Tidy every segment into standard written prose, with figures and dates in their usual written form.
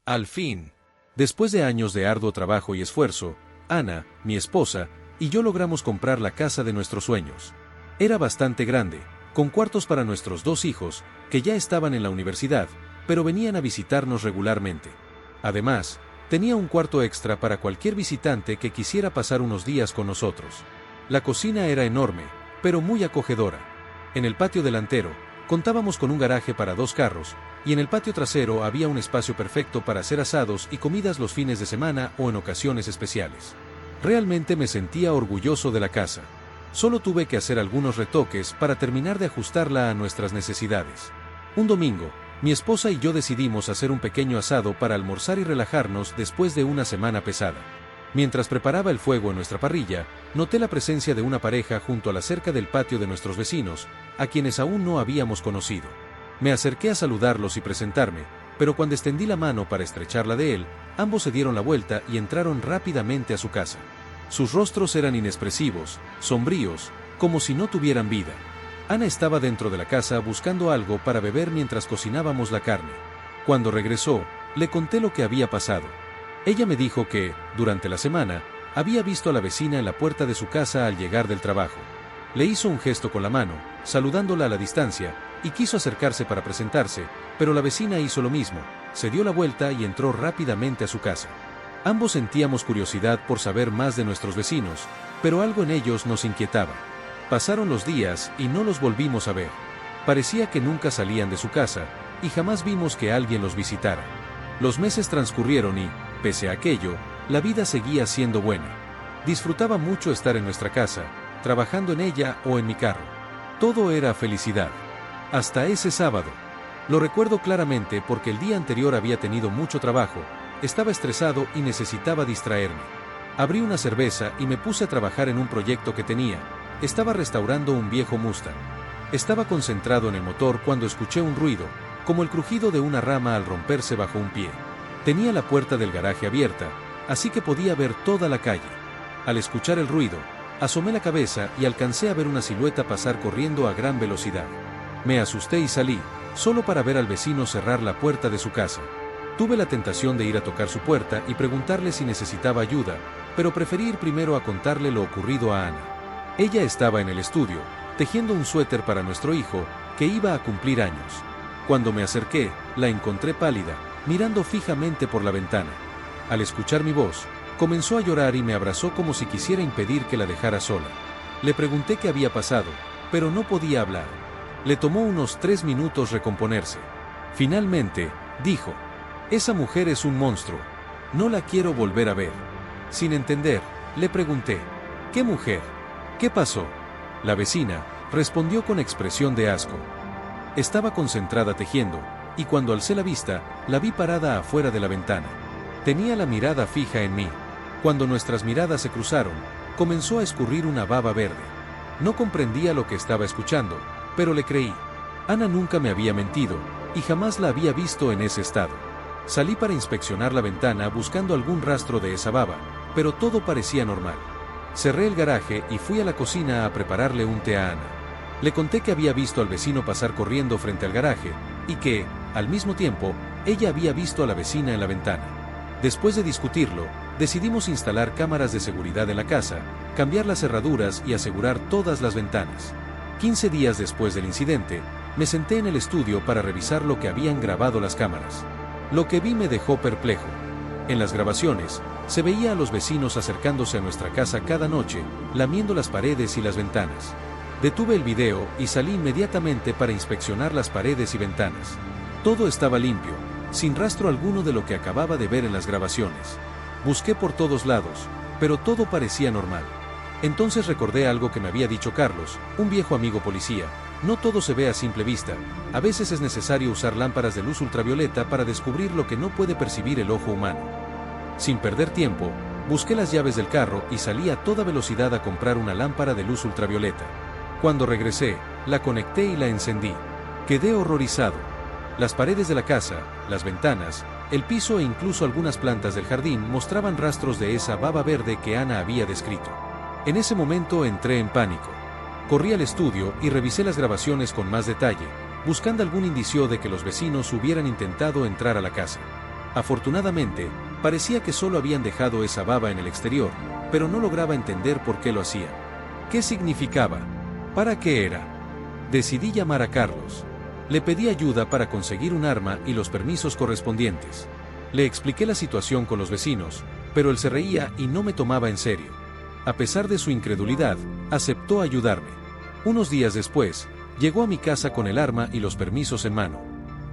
Al fin. Después de años de arduo trabajo y esfuerzo, Ana, mi esposa, y yo logramos comprar la casa de nuestros sueños. Era bastante grande, con cuartos para nuestros 2 hijos, que ya estaban en la universidad, pero venían a visitarnos regularmente. Además, tenía un cuarto extra para cualquier visitante que quisiera pasar unos días con nosotros. La cocina era enorme, pero muy acogedora. En el patio delantero, contábamos con un garaje para 2 carros, y en el patio trasero había un espacio perfecto para hacer asados y comidas los fines de semana o en ocasiones especiales. Realmente me sentía orgulloso de la casa. Solo tuve que hacer algunos retoques para terminar de ajustarla a nuestras necesidades. Un domingo, mi esposa y yo decidimos hacer un pequeño asado para almorzar y relajarnos después de una semana pesada. Mientras preparaba el fuego en nuestra parrilla, noté la presencia de una pareja junto a la cerca del patio de nuestros vecinos, a quienes aún no habíamos conocido. Me acerqué a saludarlos y presentarme, pero cuando extendí la mano para estrecharla de él, ambos se dieron la vuelta y entraron rápidamente a su casa. Sus rostros eran inexpresivos, sombríos, como si no tuvieran vida. Ana estaba dentro de la casa buscando algo para beber mientras cocinábamos la carne. Cuando regresó, le conté lo que había pasado. Ella me dijo que, durante la semana, había visto a la vecina en la puerta de su casa al llegar del trabajo. Le hizo un gesto con la mano, saludándola a la distancia, y quiso acercarse para presentarse, pero la vecina hizo lo mismo, se dio la vuelta y entró rápidamente a su casa. Ambos sentíamos curiosidad por saber más de nuestros vecinos, pero algo en ellos nos inquietaba. Pasaron los días y no los volvimos a ver. Parecía que nunca salían de su casa, y jamás vimos que alguien los visitara. Los meses transcurrieron y, pese a aquello, la vida seguía siendo buena. Disfrutaba mucho estar en nuestra casa, trabajando en ella o en mi carro. Todo era felicidad. Hasta ese sábado. Lo recuerdo claramente porque el día anterior había tenido mucho trabajo, estaba estresado y necesitaba distraerme. Abrí una cerveza y me puse a trabajar en un proyecto que tenía. Estaba restaurando un viejo Mustang. Estaba concentrado en el motor cuando escuché un ruido, como el crujido de una rama al romperse bajo un pie. Tenía la puerta del garaje abierta, así que podía ver toda la calle. Al escuchar el ruido, asomé la cabeza y alcancé a ver una silueta pasar corriendo a gran velocidad. Me asusté y salí, solo para ver al vecino cerrar la puerta de su casa. Tuve la tentación de ir a tocar su puerta y preguntarle si necesitaba ayuda, pero preferí ir primero a contarle lo ocurrido a Ana. Ella estaba en el estudio, tejiendo un suéter para nuestro hijo, que iba a cumplir años. Cuando me acerqué, la encontré pálida, mirando fijamente por la ventana. Al escuchar mi voz, comenzó a llorar y me abrazó como si quisiera impedir que la dejara sola. Le pregunté qué había pasado, pero no podía hablar. Le tomó unos 3 minutos recomponerse. Finalmente, dijo: «Esa mujer es un monstruo. No la quiero volver a ver». Sin entender, le pregunté: «¿Qué mujer? ¿Qué pasó?». La vecina respondió con expresión de asco. Estaba concentrada tejiendo, y cuando alcé la vista, la vi parada afuera de la ventana. Tenía la mirada fija en mí. Cuando nuestras miradas se cruzaron, comenzó a escurrir una baba verde. No comprendía lo que estaba escuchando, pero le creí. Ana nunca me había mentido, y jamás la había visto en ese estado. Salí para inspeccionar la ventana buscando algún rastro de esa baba, pero todo parecía normal. Cerré el garaje y fui a la cocina a prepararle un té a Ana. Le conté que había visto al vecino pasar corriendo frente al garaje, y que, al mismo tiempo, ella había visto a la vecina en la ventana. Después de discutirlo, decidimos instalar cámaras de seguridad en la casa, cambiar las cerraduras y asegurar todas las ventanas. 15 días después del incidente, me senté en el estudio para revisar lo que habían grabado las cámaras. Lo que vi me dejó perplejo. En las grabaciones, se veía a los vecinos acercándose a nuestra casa cada noche, lamiendo las paredes y las ventanas. Detuve el video y salí inmediatamente para inspeccionar las paredes y ventanas. Todo estaba limpio, sin rastro alguno de lo que acababa de ver en las grabaciones. Busqué por todos lados, pero todo parecía normal. Entonces recordé algo que me había dicho Carlos, un viejo amigo policía: no todo se ve a simple vista, a veces es necesario usar lámparas de luz ultravioleta para descubrir lo que no puede percibir el ojo humano. Sin perder tiempo, busqué las llaves del carro y salí a toda velocidad a comprar una lámpara de luz ultravioleta. Cuando regresé, la conecté y la encendí. Quedé horrorizado. Las paredes de la casa, las ventanas, el piso e incluso algunas plantas del jardín mostraban rastros de esa baba verde que Ana había descrito. En ese momento entré en pánico. Corrí al estudio y revisé las grabaciones con más detalle, buscando algún indicio de que los vecinos hubieran intentado entrar a la casa. Afortunadamente, parecía que solo habían dejado esa baba en el exterior, pero no lograba entender por qué lo hacían. ¿Qué significaba? ¿Para qué era? Decidí llamar a Carlos. Le pedí ayuda para conseguir un arma y los permisos correspondientes. Le expliqué la situación con los vecinos, pero él se reía y no me tomaba en serio. A pesar de su incredulidad, aceptó ayudarme. Unos días después, llegó a mi casa con el arma y los permisos en mano.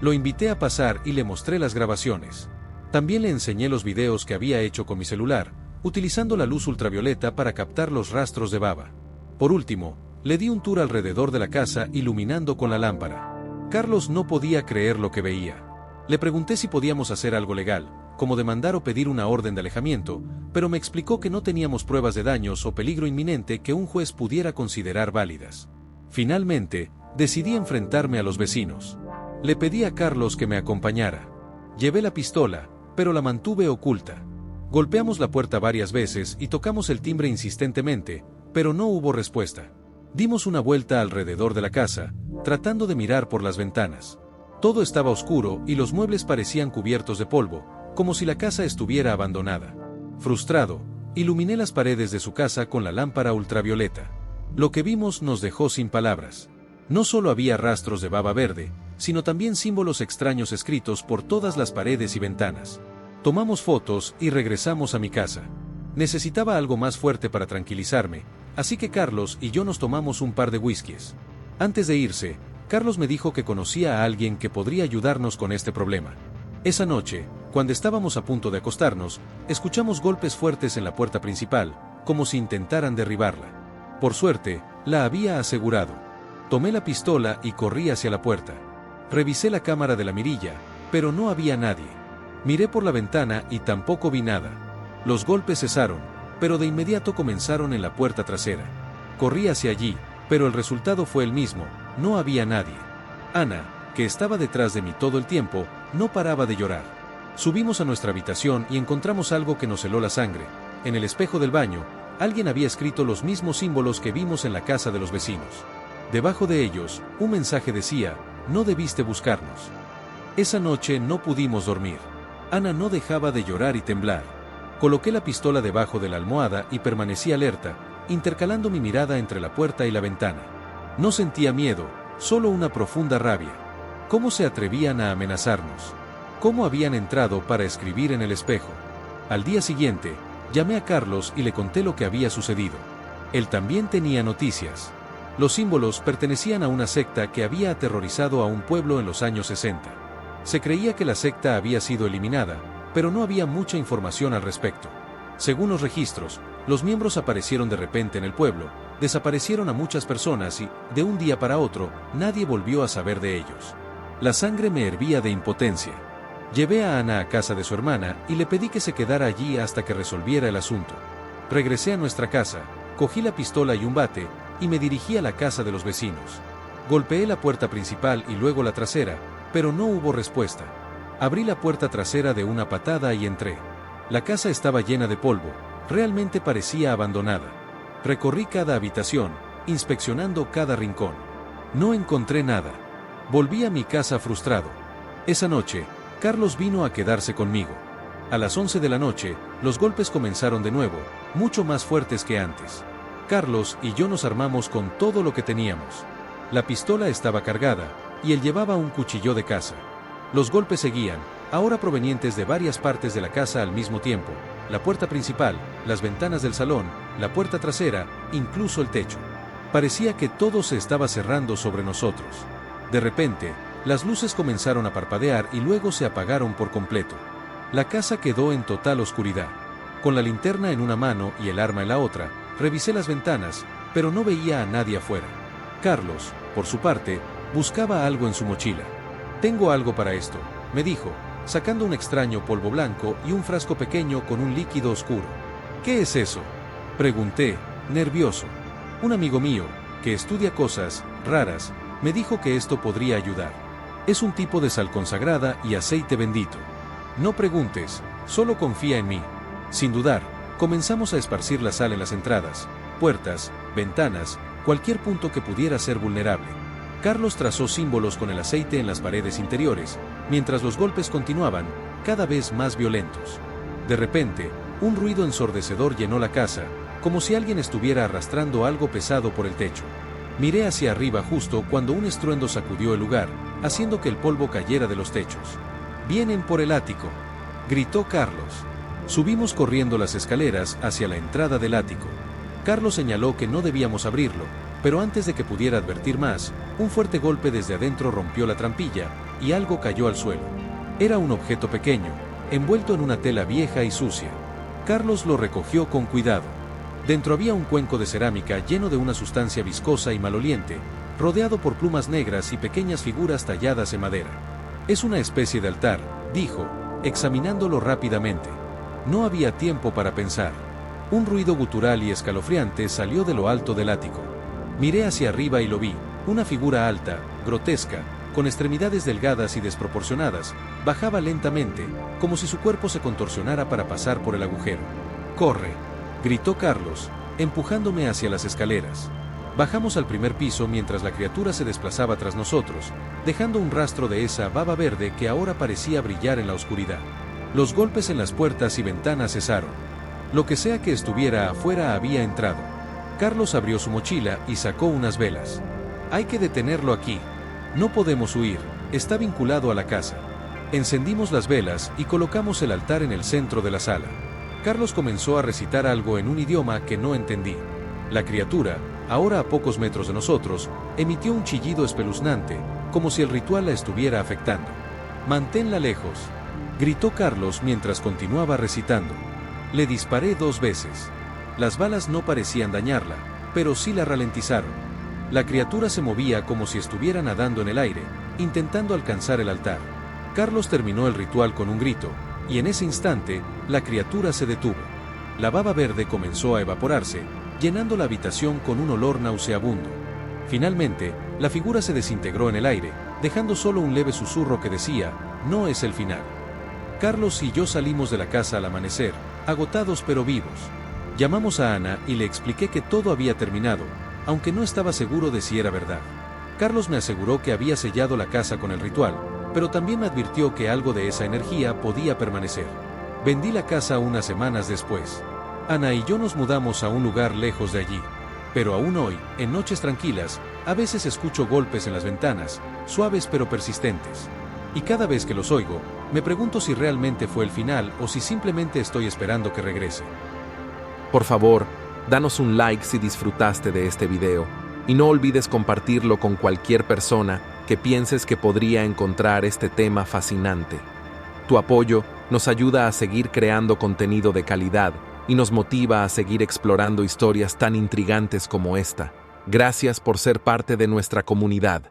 Lo invité a pasar y le mostré las grabaciones. También le enseñé los videos que había hecho con mi celular, utilizando la luz ultravioleta para captar los rastros de baba. Por último, le di un tour alrededor de la casa iluminando con la lámpara. Carlos no podía creer lo que veía. Le pregunté si podíamos hacer algo legal, como demandar o pedir una orden de alejamiento, pero me explicó que no teníamos pruebas de daños o peligro inminente que un juez pudiera considerar válidas. Finalmente, decidí enfrentarme a los vecinos. Le pedí a Carlos que me acompañara. Llevé la pistola, pero la mantuve oculta. Golpeamos la puerta varias veces y tocamos el timbre insistentemente, pero no hubo respuesta. Dimos una vuelta alrededor de la casa, tratando de mirar por las ventanas. Todo estaba oscuro y los muebles parecían cubiertos de polvo, como si la casa estuviera abandonada. Frustrado, iluminé las paredes de su casa con la lámpara ultravioleta. Lo que vimos nos dejó sin palabras. No solo había rastros de baba verde, sino también símbolos extraños escritos por todas las paredes y ventanas. Tomamos fotos y regresamos a mi casa. Necesitaba algo más fuerte para tranquilizarme, así que Carlos y yo nos tomamos un par de whiskies. Antes de irse, Carlos me dijo que conocía a alguien que podría ayudarnos con este problema. Esa noche, cuando estábamos a punto de acostarnos, escuchamos golpes fuertes en la puerta principal, como si intentaran derribarla. Por suerte, la había asegurado. Tomé la pistola y corrí hacia la puerta. Revisé la cámara de la mirilla, pero no había nadie. Miré por la ventana y tampoco vi nada. Los golpes cesaron, pero de inmediato comenzaron en la puerta trasera. Corrí hacia allí, pero el resultado fue el mismo, no había nadie. Ana, que estaba detrás de mí todo el tiempo, no paraba de llorar. Subimos a nuestra habitación y encontramos algo que nos heló la sangre. En el espejo del baño, alguien había escrito los mismos símbolos que vimos en la casa de los vecinos. Debajo de ellos, un mensaje decía: no debiste buscarnos. Esa noche no pudimos dormir. Ana no dejaba de llorar y temblar. Coloqué la pistola debajo de la almohada y permanecí alerta, intercalando mi mirada entre la puerta y la ventana. No sentía miedo, solo una profunda rabia. ¿Cómo se atrevían a amenazarnos? ¿Cómo habían entrado para escribir en el espejo? Al día siguiente, llamé a Carlos y le conté lo que había sucedido. Él también tenía noticias. Los símbolos pertenecían a una secta que había aterrorizado a un pueblo en los años 60. Se creía que la secta había sido eliminada, pero no había mucha información al respecto. Según los registros, los miembros aparecieron de repente en el pueblo, desaparecieron a muchas personas y, de un día para otro, nadie volvió a saber de ellos. La sangre me hervía de impotencia. Llevé a Ana a casa de su hermana y le pedí que se quedara allí hasta que resolviera el asunto. Regresé a nuestra casa, cogí la pistola y un bate, y me dirigí a la casa de los vecinos. Golpeé la puerta principal y luego la trasera, pero no hubo respuesta. Abrí la puerta trasera de una patada y entré. La casa estaba llena de polvo, realmente parecía abandonada. Recorrí cada habitación, inspeccionando cada rincón. No encontré nada. Volví a mi casa frustrado. Esa noche, Carlos vino a quedarse conmigo. A las 11 de la noche, los golpes comenzaron de nuevo, mucho más fuertes que antes. Carlos y yo nos armamos con todo lo que teníamos. La pistola estaba cargada, y él llevaba un cuchillo de caza. Los golpes seguían, ahora provenientes de varias partes de la casa al mismo tiempo: la puerta principal, las ventanas del salón, la puerta trasera, incluso el techo. Parecía que todo se estaba cerrando sobre nosotros. De repente, las luces comenzaron a parpadear y luego se apagaron por completo. La casa quedó en total oscuridad. Con la linterna en una mano y el arma en la otra, revisé las ventanas, pero no veía a nadie afuera. Carlos, por su parte, buscaba algo en su mochila. «Tengo algo para esto», me dijo, sacando un extraño polvo blanco y un frasco pequeño con un líquido oscuro. «¿Qué es eso?», pregunté, nervioso. Un amigo mío, que estudia cosas raras, me dijo que esto podría ayudar. Es un tipo de sal consagrada y aceite bendito. No preguntes, solo confía en mí. Sin dudar, comenzamos a esparcir la sal en las entradas, puertas, ventanas, cualquier punto que pudiera ser vulnerable. Carlos trazó símbolos con el aceite en las paredes interiores. Mientras los golpes continuaban, cada vez más violentos. De repente, un ruido ensordecedor llenó la casa, como si alguien estuviera arrastrando algo pesado por el techo. Miré hacia arriba justo cuando un estruendo sacudió el lugar, haciendo que el polvo cayera de los techos. «¡Vienen por el ático!», gritó Carlos. Subimos corriendo las escaleras hacia la entrada del ático. Carlos señaló que no debíamos abrirlo, pero antes de que pudiera advertir más, un fuerte golpe desde adentro rompió la trampilla, y algo cayó al suelo. Era un objeto pequeño, envuelto en una tela vieja y sucia. Carlos lo recogió con cuidado. Dentro había un cuenco de cerámica lleno de una sustancia viscosa y maloliente, rodeado por plumas negras y pequeñas figuras talladas en madera. «Es una especie de altar», dijo, examinándolo rápidamente. No había tiempo para pensar. Un ruido gutural y escalofriante salió de lo alto del ático. Miré hacia arriba y lo vi, una figura alta, grotesca, con extremidades delgadas y desproporcionadas, bajaba lentamente, como si su cuerpo se contorsionara para pasar por el agujero. «¡Corre!», gritó Carlos, empujándome hacia las escaleras. Bajamos al primer piso mientras la criatura se desplazaba tras nosotros, dejando un rastro de esa baba verde que ahora parecía brillar en la oscuridad. Los golpes en las puertas y ventanas cesaron. Lo que sea que estuviera afuera había entrado. Carlos abrió su mochila y sacó unas velas. «Hay que detenerlo aquí. No podemos huir, está vinculado a la casa». Encendimos las velas y colocamos el altar en el centro de la sala. Carlos comenzó a recitar algo en un idioma que no entendí. La criatura, ahora a pocos metros de nosotros, emitió un chillido espeluznante, como si el ritual la estuviera afectando. «Manténla lejos», gritó Carlos mientras continuaba recitando. Le disparé 2 veces. Las balas no parecían dañarla, pero sí la ralentizaron. La criatura se movía como si estuviera nadando en el aire, intentando alcanzar el altar. Carlos terminó el ritual con un grito, y en ese instante, la criatura se detuvo. La baba verde comenzó a evaporarse, llenando la habitación con un olor nauseabundo. Finalmente, la figura se desintegró en el aire, dejando solo un leve susurro que decía: «No es el final». Carlos y yo salimos de la casa al amanecer, agotados pero vivos. Llamamos a Ana y le expliqué que todo había terminado, aunque no estaba seguro de si era verdad. Carlos me aseguró que había sellado la casa con el ritual, pero también me advirtió que algo de esa energía podía permanecer. Vendí la casa unas semanas después. Ana y yo nos mudamos a un lugar lejos de allí. Pero aún hoy, en noches tranquilas, a veces escucho golpes en las ventanas, suaves pero persistentes. Y cada vez que los oigo, me pregunto si realmente fue el final o si simplemente estoy esperando que regrese. Por favor, danos un like si disfrutaste de este video y no olvides compartirlo con cualquier persona que pienses que podría encontrar este tema fascinante. Tu apoyo nos ayuda a seguir creando contenido de calidad y nos motiva a seguir explorando historias tan intrigantes como esta. Gracias por ser parte de nuestra comunidad.